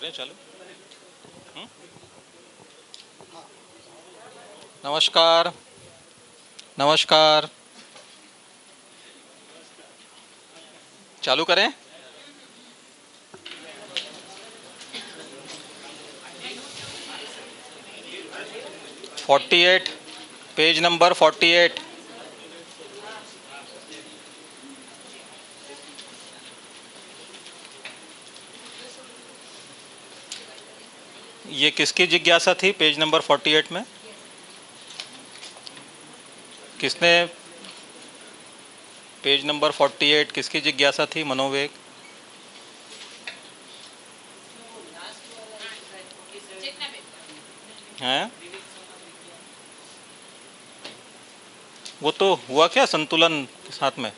करें चालू। नमस्कार। नमस्कार। चालू करें। (48) पेज नंबर 48। ये किसकी जिज्ञासा थी पेज नंबर 48 में? किसने पेज नंबर 48 किसकी जिज्ञासा थी? मनोवेग। हैं? वो तो हुआ क्या संतुलन के साथ में?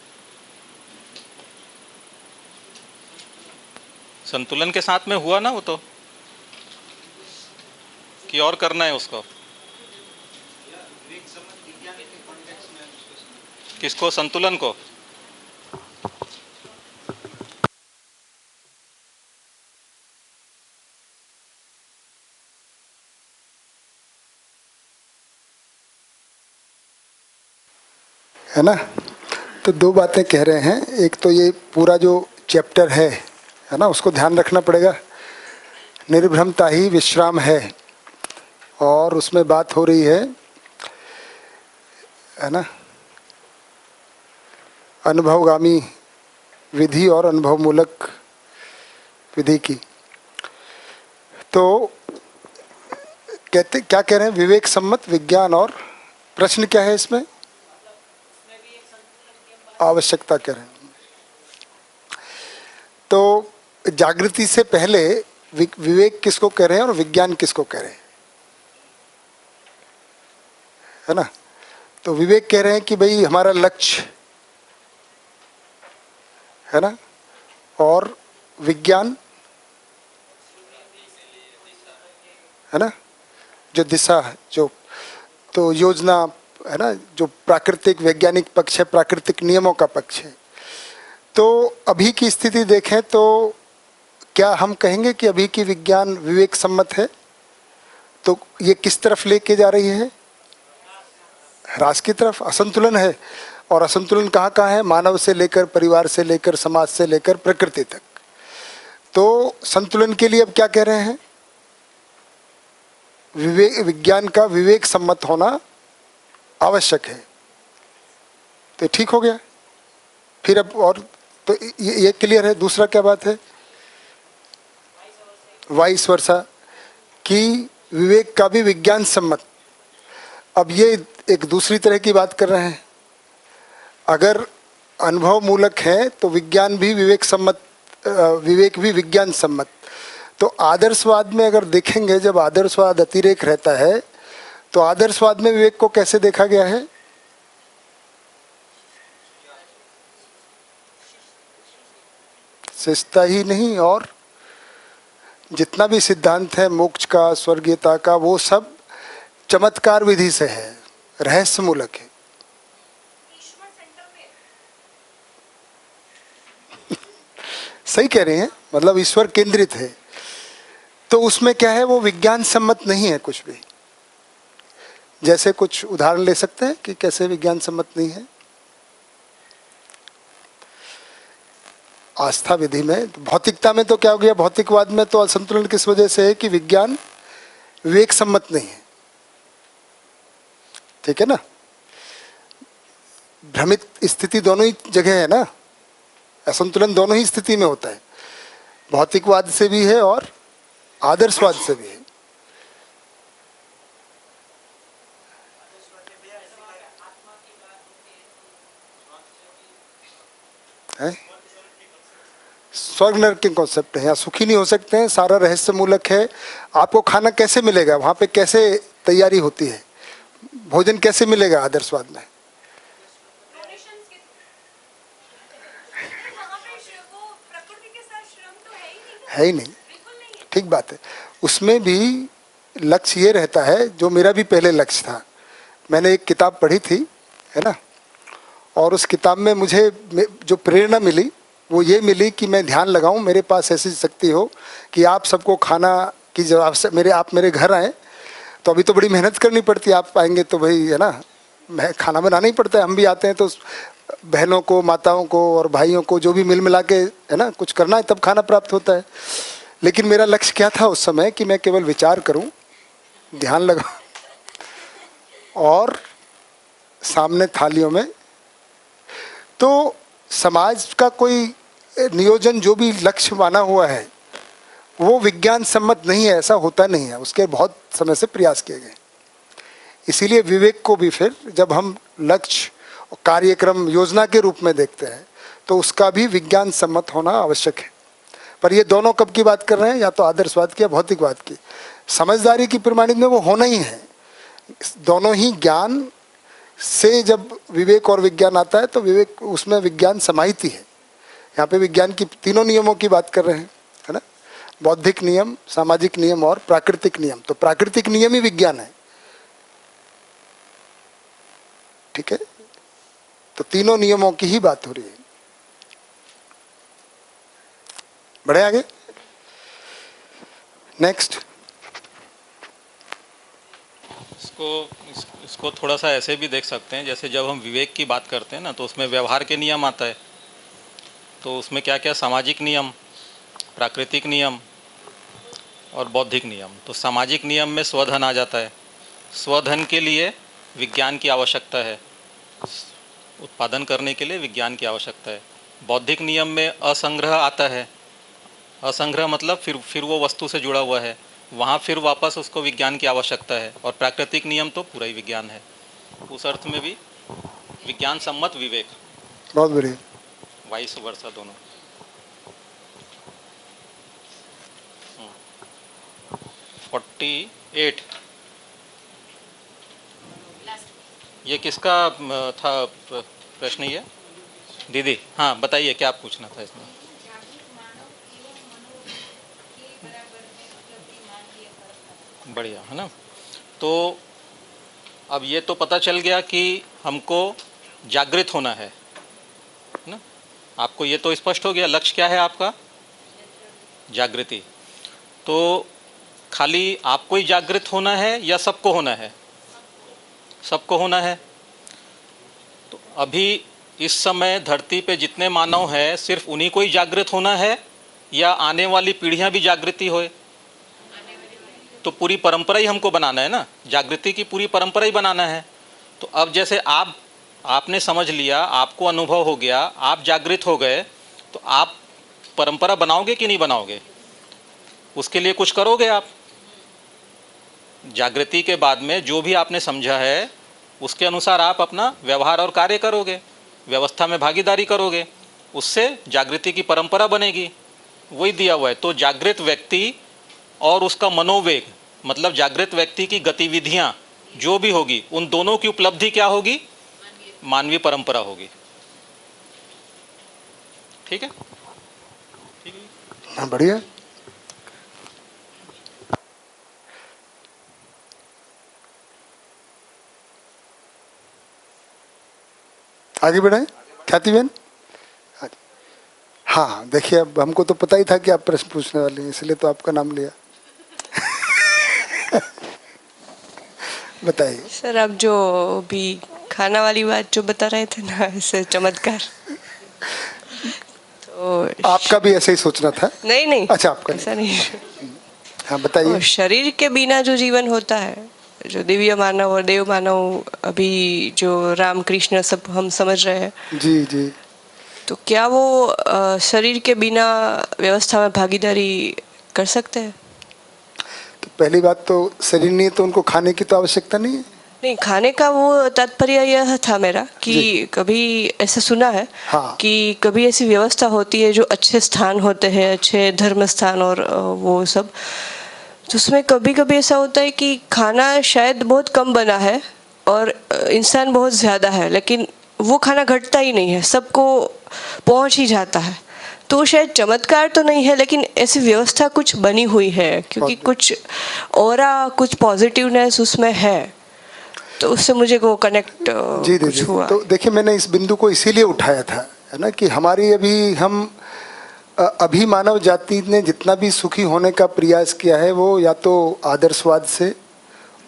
संतुलन के साथ में हुआ ना वो तो, कि और करना है उसको? किसको? संतुलन को? है ना। तो दो बातें कह रहे हैं। एक तो ये पूरा जो चैप्टर है ना, उसको ध्यान रखना पड़ेगा। निर्भ्रमता ही विश्राम है, और उसमें बात हो रही है ना, अनुभवगामी विधि और अनुभव मूलक विधि की। तो कहते क्या कह रहे हैं? विवेक सम्मत विज्ञान। और प्रश्न क्या है इसमें? आवश्यकता कह रहे हैं। तो जागृति से पहले विवेक किसको कह रहे हैं और विज्ञान किसको कह रहे हैं? है ना। तो विवेक कह रहे हैं कि भाई हमारा लक्ष्य है ना, और विज्ञान है ना, जो दिशा है, जो तो योजना है ना, जो प्राकृतिक वैज्ञानिक पक्ष है, प्राकृतिक नियमों का पक्ष है। तो अभी की स्थिति देखें तो क्या हम कहेंगे कि अभी की विज्ञान विवेक सम्मत है? तो ये किस तरफ लेके जा रही है? ह्रास की तरफ। असंतुलन है। और असंतुलन कहाँ कहाँ है? मानव से लेकर, परिवार से लेकर, समाज से लेकर प्रकृति तक। तो संतुलन के लिए अब क्या कह रहे हैं? विवेक, विज्ञान का विवेक सम्मत होना आवश्यक है। तो ठीक हो गया। फिर अब और तो ये क्लियर है। दूसरा क्या बात है? वाइस वर्सा, कि विवेक का भी विज्ञान सम्मत। अब ये एक दूसरी तरह की बात कर रहे हैं। अगर अनुभव मूलक है तो विज्ञान भी विवेक सम्मत, विवेक भी विज्ञान सम्मत। तो आदर्शवाद में अगर देखेंगे, जब आदर्शवाद अतिरेक रहता है, तो आदर्शवाद में विवेक को कैसे देखा गया है? शिष्टता ही नहीं, और जितना भी सिद्धांत है मोक्ष का, स्वर्गीयता का, वो सब चमत्कार विधि से है, रहस्य मूलक है। सही कह रहे हैं, मतलब ईश्वर केंद्रित है। तो उसमें क्या है? वो विज्ञान सम्मत नहीं है कुछ भी। जैसे कुछ उदाहरण ले सकते हैं कि कैसे विज्ञान सम्मत नहीं है? आस्था विधि में, भौतिकता में तो क्या हो गया? भौतिकवाद में तो असंतुलन किस वजह से है? कि विज्ञान विवेक सम्मत नहीं है। ठीक है ना। भ्रमित स्थिति दोनों ही जगह है ना, असंतुलन दोनों ही स्थिति में होता है। भौतिकवाद से भी है और आदर्शवाद से भी है। स्वर्ग नरक के कॉन्सेप्ट है। यहाँ सुखी नहीं हो सकते हैं, सारा रहस्य मूलक है। आपको खाना कैसे मिलेगा? वहाँ पे कैसे तैयारी होती है? भोजन कैसे मिलेगा आदर्शवाद में? है ही नहीं। ठीक बात है। उसमें भी लक्ष्य ये रहता है, जो मेरा भी पहले लक्ष्य था। मैंने एक किताब पढ़ी थी, है ना, और उस किताब में मुझे जो प्रेरणा मिली वो ये मिली कि मैं ध्यान लगाऊं, मेरे पास ऐसी शक्ति हो कि आप सबको खाना की जब आप मेरे घर आए तो अभी तो बड़ी मेहनत करनी पड़ती है, आप आएंगे तो भाई है ना, मैं खाना बनाना ही पड़ता है। हम भी आते हैं तो बहनों को, माताओं को और भाइयों को जो भी मिल मिला के है ना कुछ करना है, तब खाना प्राप्त होता है। लेकिन मेरा लक्ष्य क्या था उस समय कि मैं केवल विचार करूं, ध्यान लगाऊं और सामने थालियों में। तो समाज का कोई नियोजन जो भी लक्ष्य माना हुआ है वो विज्ञान सम्मत नहीं है, ऐसा होता नहीं है। उसके बहुत समय से प्रयास किए गए। इसीलिए विवेक को भी फिर जब हम लक्ष्य और कार्यक्रम योजना के रूप में देखते हैं तो उसका भी विज्ञान सम्मत होना आवश्यक है। पर ये दोनों कब की बात कर रहे हैं, या तो आदर्शवाद की या भौतिकवाद की। समझदारी की प्रमाणित में वो होना ही है। दोनों ही ज्ञान से जब विवेक और विज्ञान आता है तो विवेक, उसमें विज्ञान समाहित ही है। यहाँ पे विज्ञान की तीनों नियमों की बात कर रहे हैं, है ना, बौद्धिक नियम, सामाजिक नियम और प्राकृतिक नियम। तो प्राकृतिक नियम ही विज्ञान है, ठीक है। तो तीनों नियमों की ही बात हो रही है। बढ़े आगे, नेक्स्ट। इसको थोड़ा सा ऐसे भी देख सकते हैं, जैसे जब हम विवेक की बात करते हैं ना तो उसमें व्यवहार के नियम आता है। तो उसमें क्या क्या, सामाजिक नियम, प्राकृतिक नियम और बौद्धिक नियम। तो सामाजिक नियम में स्वधन आ जाता है। स्वधन के लिए विज्ञान की आवश्यकता है, उत्पादन करने के लिए विज्ञान की आवश्यकता है। बौद्धिक नियम में असंग्रह आता है। असंग्रह मतलब फिर वो वस्तु से जुड़ा हुआ है, वहाँ फिर वापस उसको विज्ञान की आवश्यकता है। और प्राकृतिक नियम तो पूरा ही विज्ञान है। उस अर्थ में भी विज्ञान सम्मत विवेक, बहुत बढ़िया, वाइस वर्सा दोनों। 48 ये किसका था प्रश्न ये दीदी? हाँ बताइए, क्या पूछना था इसमें? बढ़िया, है ना। तो अब ये तो पता चल गया कि हमको जागृत होना है ना। आपको ये तो स्पष्ट हो गया, लक्ष्य क्या है आपका? जागृति। तो खाली आपको ही जागृत होना है या सबको होना है? सबको होना है। तो अभी इस समय धरती पे जितने मानव हैं सिर्फ उन्हीं को ही जागृत होना है या आने वाली पीढ़ियां भी जागृति होए? तो पूरी परंपरा ही हमको बनाना है ना, जागृति की पूरी परंपरा ही बनाना है। तो अब जैसे आपने समझ लिया, आपको अनुभव हो गया, आप जागृत हो गए, तो आप परंपरा बनाओगे कि नहीं बनाओगे? उसके लिए कुछ करोगे आप। जागृति के बाद में जो भी आपने समझा है उसके अनुसार आप अपना व्यवहार और कार्य करोगे, व्यवस्था में भागीदारी करोगे, उससे जागृति की परंपरा बनेगी। वही दिया हुआ है। तो जागृत व्यक्ति और उसका मनोवेग, मतलब जागृत व्यक्ति की गतिविधियां जो भी होगी, उन दोनों की उपलब्धि क्या होगी? मानवीय परंपरा होगी। ठीक है, ठीक है, हाँ बढ़िया। आगे बढ़ाएं, ख्याति बहन। हाँ देखिए, अब हमको तो पता ही था कि आप प्रश्न पूछने वाले हैं, इसलिए तो आपका नाम लिया। बताइए सर, आप जो भी खाना वाली बात जो बता रहे थे ना, ऐसे चमत्कार, तो आपका भी ऐसे ही सोचना था? नहीं नहीं, अच्छा, आपका ऐसा नहीं। हाँ बताइए। और शरीर के बिना जो जीवन होता है, जो दिव्य मानव और देव मानव, अभी जो राम कृष्ण सब हम समझ रहे हैं, जी जी, तो क्या वो शरीर के बिना व्यवस्था में भागीदारी कर सकते हैं? तो पहली बात तो शरीर नहीं है तो उनको खाने की तो आवश्यकता नहीं है। नहीं, खाने का वो तात्पर्य यह था मेरा कि कभी ऐसा सुना है हाँ। कि कभी ऐसी व्यवस्था होती है जो अच्छे स्थान होते हैं, अच्छे धर्म स्थान और वो सब, तो उसमें कभी कभी ऐसा होता है कि खाना शायद बहुत कम बना है और इंसान बहुत ज़्यादा है, लेकिन वो खाना घटता ही नहीं है, सबको पहुंच ही जाता है। तो शायद चमत्कार तो नहीं है, लेकिन ऐसी व्यवस्था कुछ बनी हुई है, क्योंकि कुछ ऑरा, कुछ पॉजिटिवनेस उसमें है। तो उससे मुझे वो कनेक्ट जी कुछ दीदी, हुआ। तो देखिए मैंने इस बिंदु को इसीलिए उठाया था, है ना, कि हमारी अभी हम अभी मानव जाति ने जितना भी सुखी होने का प्रयास किया है वो या तो आदर्शवाद से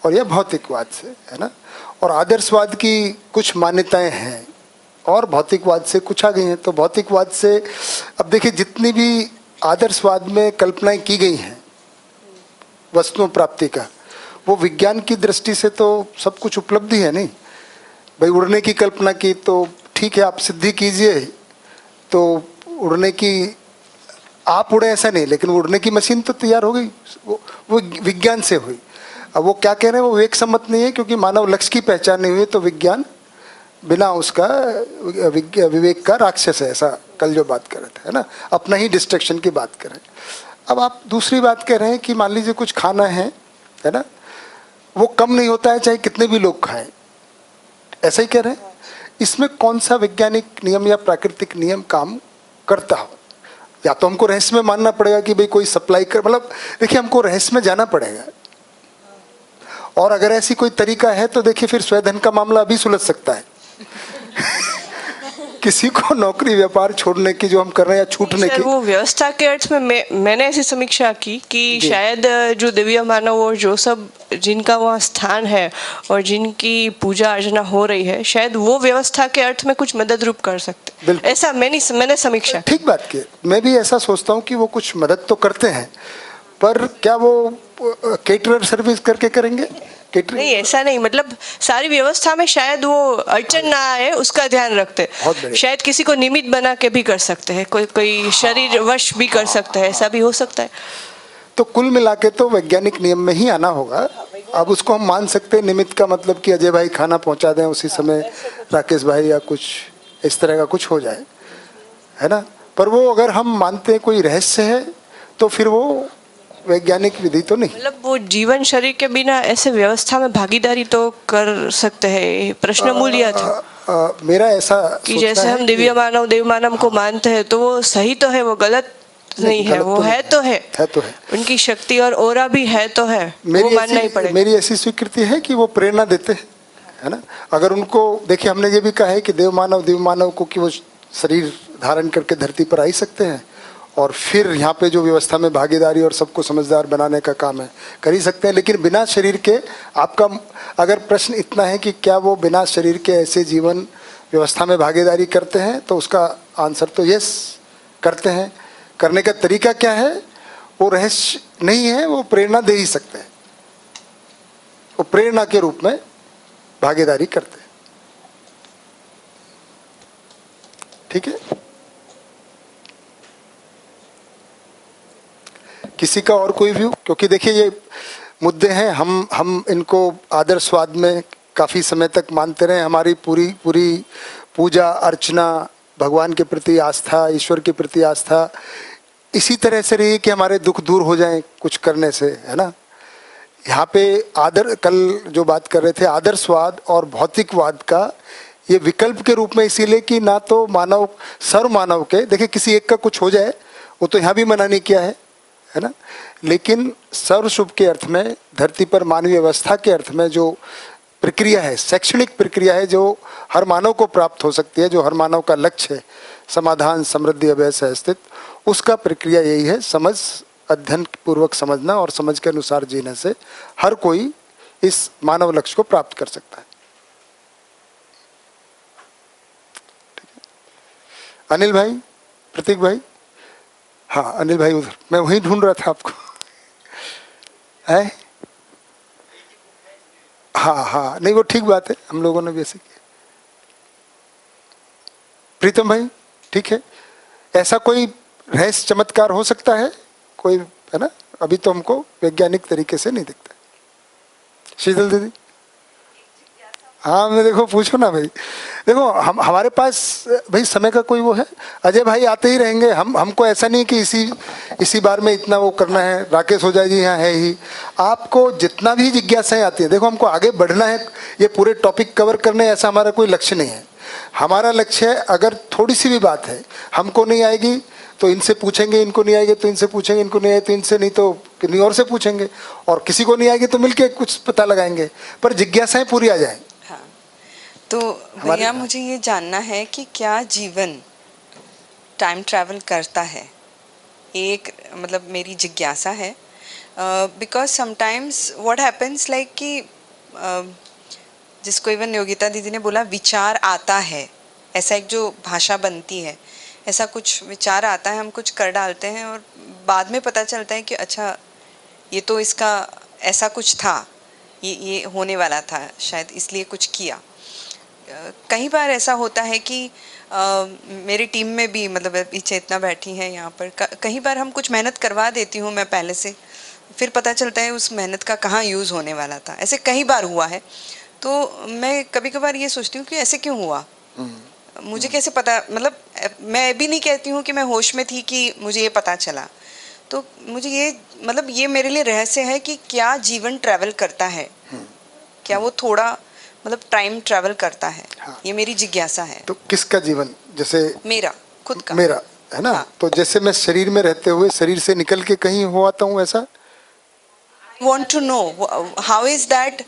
और या भौतिकवाद से, है ना। और आदर्शवाद की कुछ मान्यताएं हैं और भौतिकवाद से कुछ आ गई हैं। तो भौतिकवाद से अब देखिए जितनी भी आदर्शवाद में कल्पनाएं की गई हैं वस्तुओं प्राप्ति का, वो विज्ञान की दृष्टि से तो सब कुछ उपलब्धि है नहीं। भाई उड़ने की कल्पना की तो ठीक है, आप सिद्धि कीजिए तो उड़ने की, आप उड़े ऐसा नहीं, लेकिन उड़ने की मशीन तो तैयार हो गई, वो विज्ञान से हुई। अब वो क्या कह रहे हैं वो विवेक सम्मत नहीं है, क्योंकि मानव लक्ष्य की पहचान नहीं हुई तो विज्ञान बिना उसका विवेक का राक्षस है, ऐसा कल जो बात कर रहे थे, है ना, अपना ही डिस्ट्रक्शन की बात कर रहे हैं। अब आप दूसरी बात कह रहे हैं कि मान लीजिए कुछ खाना है ना, वो कम नहीं होता है चाहे कितने भी लोग खाएं, ऐसा ही कह रहे हैं। इसमें कौन सा वैज्ञानिक नियम या प्राकृतिक नियम काम करता हो? या तो हमको रहस्य में मानना पड़ेगा कि भाई कोई सप्लाई कर, मतलब देखिए हमको रहस्य में जाना पड़ेगा, और अगर ऐसी कोई तरीका है तो देखिए फिर स्वधन का मामला अभी सुलझ सकता है। किसी को नौकरी व्यापार छोड़ने की जो हम कर रहे हैं या छूटने की, वो व्यवस्था के अर्थ में मैंने ऐसी समीक्षा की कि शायद जो दिव्य मानव और जो सब जिनका वहाँ स्थान है और जिनकी पूजा अर्चना हो रही है, शायद वो व्यवस्था के अर्थ में कुछ मदद रूप कर सकते, ऐसा मैंने समीक्षा। ठीक बात की, मैं भी ऐसा सोचता हूँ कि वो कुछ मदद तो करते हैं, पर क्या वो केटरर सर्विस करके करेंगे? नहीं, ऐसा नहीं, मतलब सारी व्यवस्था में शायद वो अड़चन ना आए उसका ध्यान रखते। शायद किसी को निमित्त बना के भी कर सकते हैं, कोई शरीर वश भी कर सकता है, ऐसा भी हो सकता है। तो कुल मिला के तो वैज्ञानिक नियम में ही आना होगा। अब उसको हम मान सकते हैं निमित्त का मतलब कि अजय भाई खाना पहुंचा दें उसी समय राकेश भाई या कुछ इस तरह का कुछ हो जाए, है ना। पर वो अगर हम मानते हैं कोई रहस्य है तो फिर वो वैज्ञानिक विधि तो नहीं। मतलब वो जीवन शरीर के बिना ऐसे व्यवस्था में भागीदारी तो कर सकते हैं, प्रश्न मूल्य था। मेरा ऐसा कि जैसे हम दिव्य मानव देव मानव को मानते हैं तो वो सही तो है, वो गलत नहीं है, वो है तो है, उनकी शक्ति और ओरा भी है तो है, वो मानना ही पड़ेगा। मेरी ऐसी स्वीकृति है कि वो प्रेरणा देते हैं, है ना। अगर उनको देखिए, हमने ये भी कहा है कि देव मानव को कि वो शरीर धारण करके धरती पर आ ही सकते हैं और फिर यहाँ पे जो व्यवस्था में भागीदारी और सबको समझदार बनाने का काम है कर ही सकते हैं, लेकिन बिना शरीर के। आपका अगर प्रश्न इतना है कि क्या वो बिना शरीर के ऐसे जीवन व्यवस्था में भागीदारी करते हैं, तो उसका आंसर तो यस करते हैं। करने का तरीका क्या है वो रहस्य नहीं है, वो प्रेरणा दे ही सकते हैं, वो प्रेरणा के रूप में भागीदारी करते हैं। ठीक है, किसी का और कोई व्यू? क्योंकि देखिए ये मुद्दे हैं, हम इनको आदर्शवाद में काफ़ी समय तक मानते रहे। हमारी पूरी पूजा अर्चना, भगवान के प्रति आस्था, ईश्वर के प्रति आस्था इसी तरह से रही कि हमारे दुख दूर हो जाएं कुछ करने से, है ना। यहाँ पे कल जो बात कर रहे थे आदर्शवाद और भौतिकवाद का ये विकल्प के रूप में, इसीलिए कि ना तो मानव सर्व मानव के, देखिए किसी एक का कुछ हो जाए वो तो यहाँ भी मना नहीं किया है ना, लेकिन सर्व शुभ के अर्थ में, धरती पर मानवीय अवस्था के अर्थ में जो प्रक्रिया है, शैक्षणिक प्रक्रिया है जो हर मानव को प्राप्त हो सकती है, जो हर मानव का लक्ष्य है, समाधान समृद्धि अभय सह अस्तित्व, उसका प्रक्रिया यही है, समझ अध्ययन पूर्वक समझना और समझ के अनुसार जीने से हर कोई इस मानव लक्ष्य को प्राप्त कर सकता है। अनिल भाई, प्रतीक भाई, हाँ अनिल भाई उधर, मैं वहीं ढूंढ रहा था आपको, है? हाँ, नहीं वो ठीक बात है, हम लोगों ने भी ऐसे किया। प्रीतम भाई, ठीक है, ऐसा कोई रहस्य चमत्कार हो सकता है कोई, है ना, अभी तो हमको वैज्ञानिक तरीके से नहीं दिखता। शीतल दीदी, हाँ मैं देखो पूछो ना भाई, देखो हमारे पास भाई समय का कोई वो है, अजय भाई आते ही रहेंगे, हमको ऐसा नहीं कि इसी बार में इतना वो करना है, राकेश हो जाए जी यहाँ है ही, आपको जितना भी जिज्ञासाएं आती है, देखो हमको आगे बढ़ना है, ये पूरे टॉपिक कवर करने ऐसा हमारा कोई लक्ष्य नहीं है। हमारा लक्ष्य है अगर थोड़ी सी भी बात है हमको नहीं आएगी तो इनसे पूछेंगे, इनको नहीं आएगी तो इनसे पूछेंगे, इनको नहीं आए तो इनसे, नहीं तो किन्हीं और से पूछेंगे, और किसी को नहीं आएगी तो मिलके कुछ पता लगाएंगे, पर जिज्ञासाएं पूरी आ जाए। हाँ, तो भैया मुझे ये जानना है कि क्या जीवन टाइम ट्रैवल करता है? एक मतलब मेरी जिज्ञासा है, because sometimes what happens like कि जिसको इवन योगिता दीदी ने बोला विचार आता है, ऐसा एक जो भाषा बनती है, ऐसा कुछ विचार आता है, हम कुछ कर डालते हैं और बाद में पता चलता है कि अच्छा ये तो इसका ऐसा कुछ था, ये होने वाला था, शायद इसलिए कुछ किया। कई बार ऐसा होता है कि मेरी टीम में भी, मतलब पीछे इतना बैठी है यहाँ पर, कई बार हम कुछ मेहनत करवा देती हूँ मैं पहले से, फिर पता चलता है उस मेहनत का कहाँ यूज़ होने वाला था। ऐसे कई बार हुआ है। तो मैं कभी कभार ये सोचती हूँ कि ऐसे क्यों हुआ, मुझे कैसे पता, मतलब मैं भी नहीं कहती हूँ कि मैं होश में थी कि मुझे ये पता चला। तो मुझे ये, मतलब ये मेरे लिए रहस्य है कि क्या जीवन ट्रैवल करता है, क्या वो थोड़ा मतलब टाइम ट्रैवल करता है। हाँ। ये मेरी जिज्ञासा है। तो किसका जीवन, जैसे मेरा खुद का, मेरा है ना। हाँ। तो जैसे मैं शरीर में रहते हुए शरीर से निकल के कहीं हो आता हूँ, ऐसा want to know how is that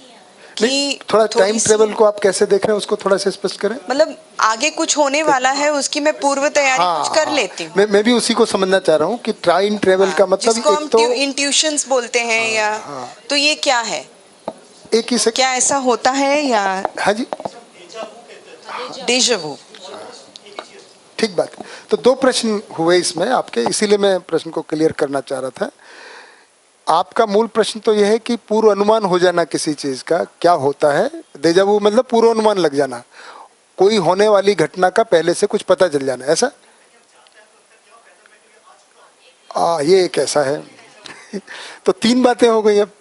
कि थोड़ा थोड़ी टाइम सी- ट्रेवल को आप कैसे देख रहे हैं, उसको थोड़ा से स्पष्ट करें। मतलब आगे कुछ होने वाला है, उसकी मैं पूर्व तैयारी कुछ कर लेती हूँ। मैं भी उसी को समझना चाह रहा हूँ कि टाइम ट्रेवल का मतलब जिसको हम एक तो इंट्यूशंस बोलते हैं, या तो ये क्या है, एक ही से क्या ऐसा होता है, या हाँ जी, डेजवू। ठीक बात। तो दो प्रश्न हुए इसमें आपके, इसीलिए मैं प्रश्न को क्लियर करना चाह रहा था। आपका मूल प्रश्न तो यह है कि पूर्व अनुमान हो जाना किसी चीज का, क्या होता है देजावू, मतलब पूर्व अनुमान लग जाना, कोई होने वाली घटना का पहले से कुछ पता चल जाना, ऐसा। ये एक ऐसा है। तो तीन बातें हो गई अब,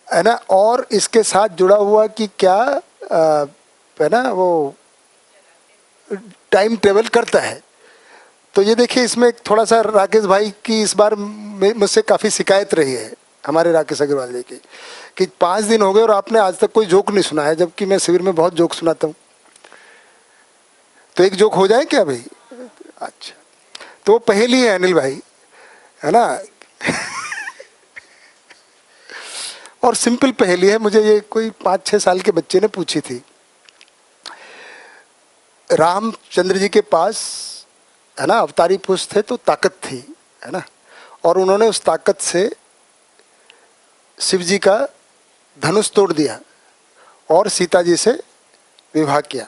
है ना। और इसके साथ जुड़ा हुआ कि क्या है ना, वो टाइम ट्रेवल करता है। तो ये देखिए, इसमें थोड़ा सा राकेश भाई की इस बार मुझसे काफ़ी शिकायत रही है, हमारे राकेश अग्रवाल जी की, कि 5 दिन हो गए और आपने आज तक कोई जोक नहीं सुना है, जबकि मैं शिविर में बहुत जोक सुनाता हूँ। तो एक जोक हो जाए क्या भाई? अच्छा, तो पहेली है अनिल भाई, है ना। और सिंपल पहेली है, मुझे ये कोई 5-6 साल के बच्चे ने पूछी थी। रामचंद्र जी के पास, है ना, अवतारी पुरुष थे तो ताकत थी, है ना, और उन्होंने उस ताकत से शिव जी का धनुष तोड़ दिया और सीता जी से विवाह किया।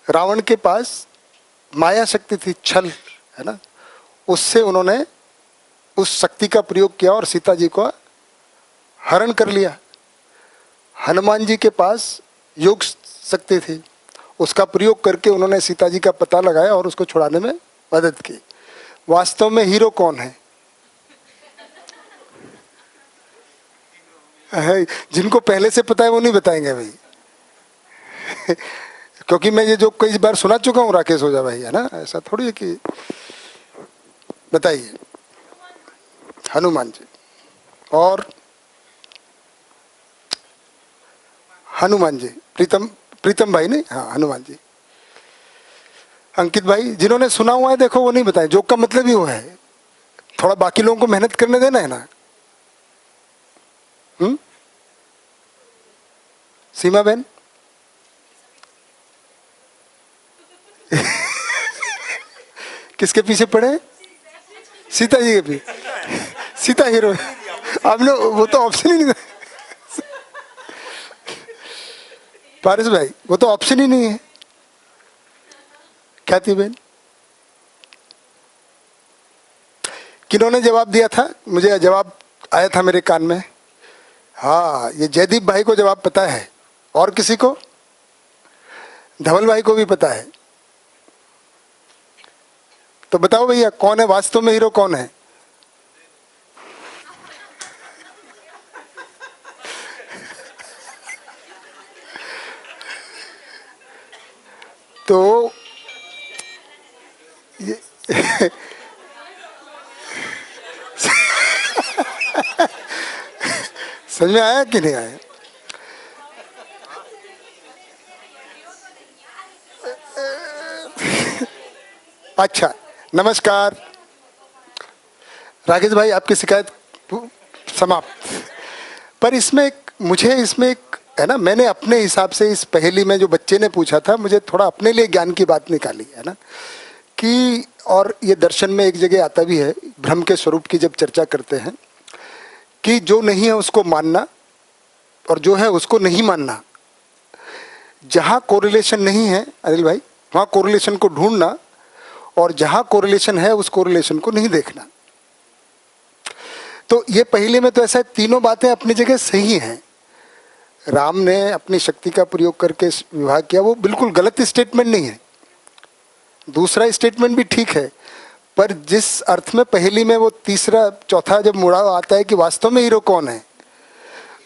रावण के पास माया शक्ति थी, छल, है ना, उससे उन्होंने उस शक्ति का प्रयोग किया और सीता जी को हरण कर लिया। हनुमान जी के पास योग शक्ति थी, उसका प्रयोग करके उन्होंने सीता जी का पता लगाया और उसको छुड़ाने में मदद की। वास्तव में हीरो कौन है? जिनको पहले से पता है वो नहीं बताएंगे भाई। क्योंकि मैं ये जो कई बार सुना चुका हूँ राकेश ओझा भाई, है ना, ऐसा थोड़ी है कि बताइए। हनुमान जी, और हनुमान जी, प्रीतम भाई नहीं, हाँ हनुमान जी। अंकित भाई, जिन्होंने सुना हुआ है देखो वो नहीं बताए, जोक का मतलब ही वो है, थोड़ा बाकी लोगों को मेहनत करने देना है ना। सीमा बहन किसके पीछे पड़े? सीता जी के पीछे। सीता हीरो, आपने वो तो ऑप्शन ही नहीं। पारस भाई, वो तो ऑप्शन ही नहीं है। ख्याति बहन, किन्होंने जवाब दिया था? मुझे जवाब आया था मेरे कान में। हाँ, ये जयदीप भाई को जवाब पता है, और किसी को? धवल भाई को भी पता है। तो बताओ भैया, कौन है वास्तव में हीरो, कौन है? तो ये समझ में आया कि नहीं आया? अच्छा, नमस्कार राकेश भाई, आपकी शिकायत समाप्त। पर इसमें मुझे इसमें एक, है ना, मैंने अपने हिसाब से इस पहेली में जो बच्चे ने पूछा था, मुझे थोड़ा अपने लिए ज्ञान की बात निकाली, है ना, कि, और ये दर्शन में एक जगह आता भी है, ब्रह्म के स्वरूप की जब चर्चा करते हैं, कि जो नहीं है उसको मानना और जो है उसको नहीं मानना। जहाँ कोरिलेशन नहीं है अनिल भाई, वहाँ कोरिलेशन को ढूंढना, और जहाँ कोरिलेशन है उस कोरिलेशन को नहीं देखना। तो ये पहले में तो ऐसा, तीनों बातें अपनी जगह सही हैं। राम ने अपनी शक्ति का प्रयोग करके विवाह किया, वो बिल्कुल गलत स्टेटमेंट नहीं है। दूसरा स्टेटमेंट भी ठीक है, पर जिस अर्थ में पहली में वो तीसरा चौथा जब मुड़ा आता है कि वास्तव में हीरो कौन है,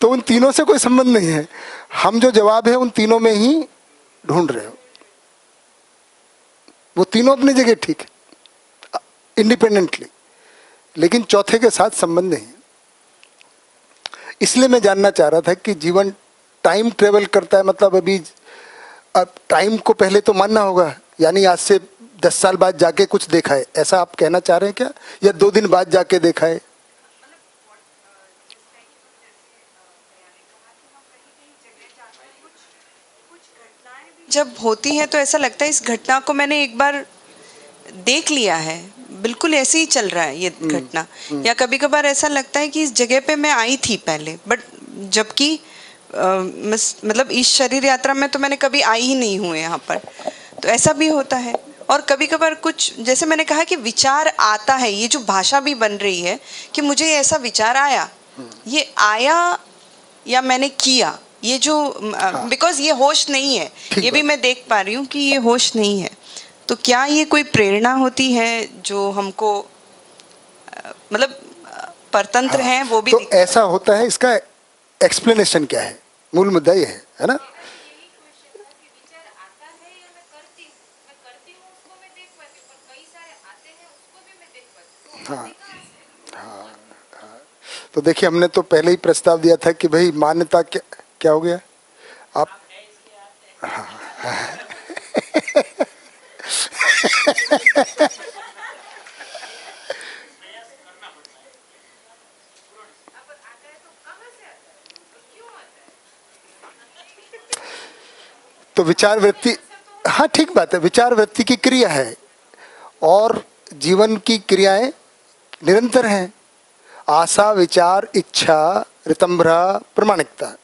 तो उन तीनों से कोई संबंध नहीं है। हम जो जवाब है उन तीनों में ही ढूंढ रहे हो। वो तीनों अपनी जगह ठीक है इंडिपेंडेंटली, लेकिन चौथे के साथ संबंध नहीं है। इसलिए मैं जानना चाह रहा था कि जीवन टाइम ट्रेवल करता है, मतलब अभी अब टाइम को पहले तो मानना होगा, यानी आज से 10 साल बाद जाके कुछ देखा है, ऐसा आप कहना चाह रहे हैं क्या, या 2 दिन बाद जाके देखा है? जब होती है तो ऐसा लगता है इस घटना को मैंने एक बार देख लिया है, बिल्कुल ऐसे ही चल रहा है ये घटना। या कभी कभार ऐसा लगता है कि इस जगह पे मैं आई थी पहले, बट जबकि मतलब इस शरीर यात्रा में तो मैंने कभी आई ही नहीं हूँ यहाँ पर, तो ऐसा भी होता है। और कभी कभार कुछ, जैसे मैंने कहा कि विचार आता है, ये जो भाषा भी बन रही है कि मुझे ऐसा विचार आया, ये आया या मैंने किया, ये जो बिकॉज ये होश नहीं है, ये भी मैं देख पा रही हूँ कि ये होश नहीं है। तो क्या ये कोई प्रेरणा होती है जो हमको मतलब परतंत्र हैं वो भी तो ऐसा होता है, इसका एक्सप्लेनेशन क्या है? मूल मुद्दा ये है ना। हाँ हाँ हाँ, तो देखिए हमने तो पहले ही प्रस्ताव दिया था कि भाई मान्यता क्या क्या हो गया आप। हाँ, हाँ। तो विचार वृत्ति, हाँ ठीक बात है, विचार वृत्ति की क्रिया है और जीवन की क्रियाएं निरंतर हैं। आशा, विचार, इच्छा, ऋतंभरा, प्रामाणिकता,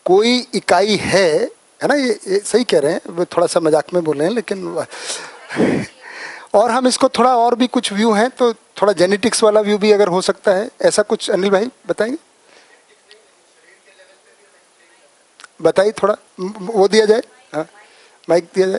कोई इकाई है ना, ये सही कह रहे हैं, वो थोड़ा सा मजाक में बोल रहे हैं लेकिन और हम इसको थोड़ा और भी कुछ व्यू हैं, तो थोड़ा जेनेटिक्स वाला व्यू भी अगर हो सकता है, ऐसा कुछ अनिल भाई बताएंगे? बताइए थोड़ा, वो दिया जाए, हाँ माइक दिया जाए।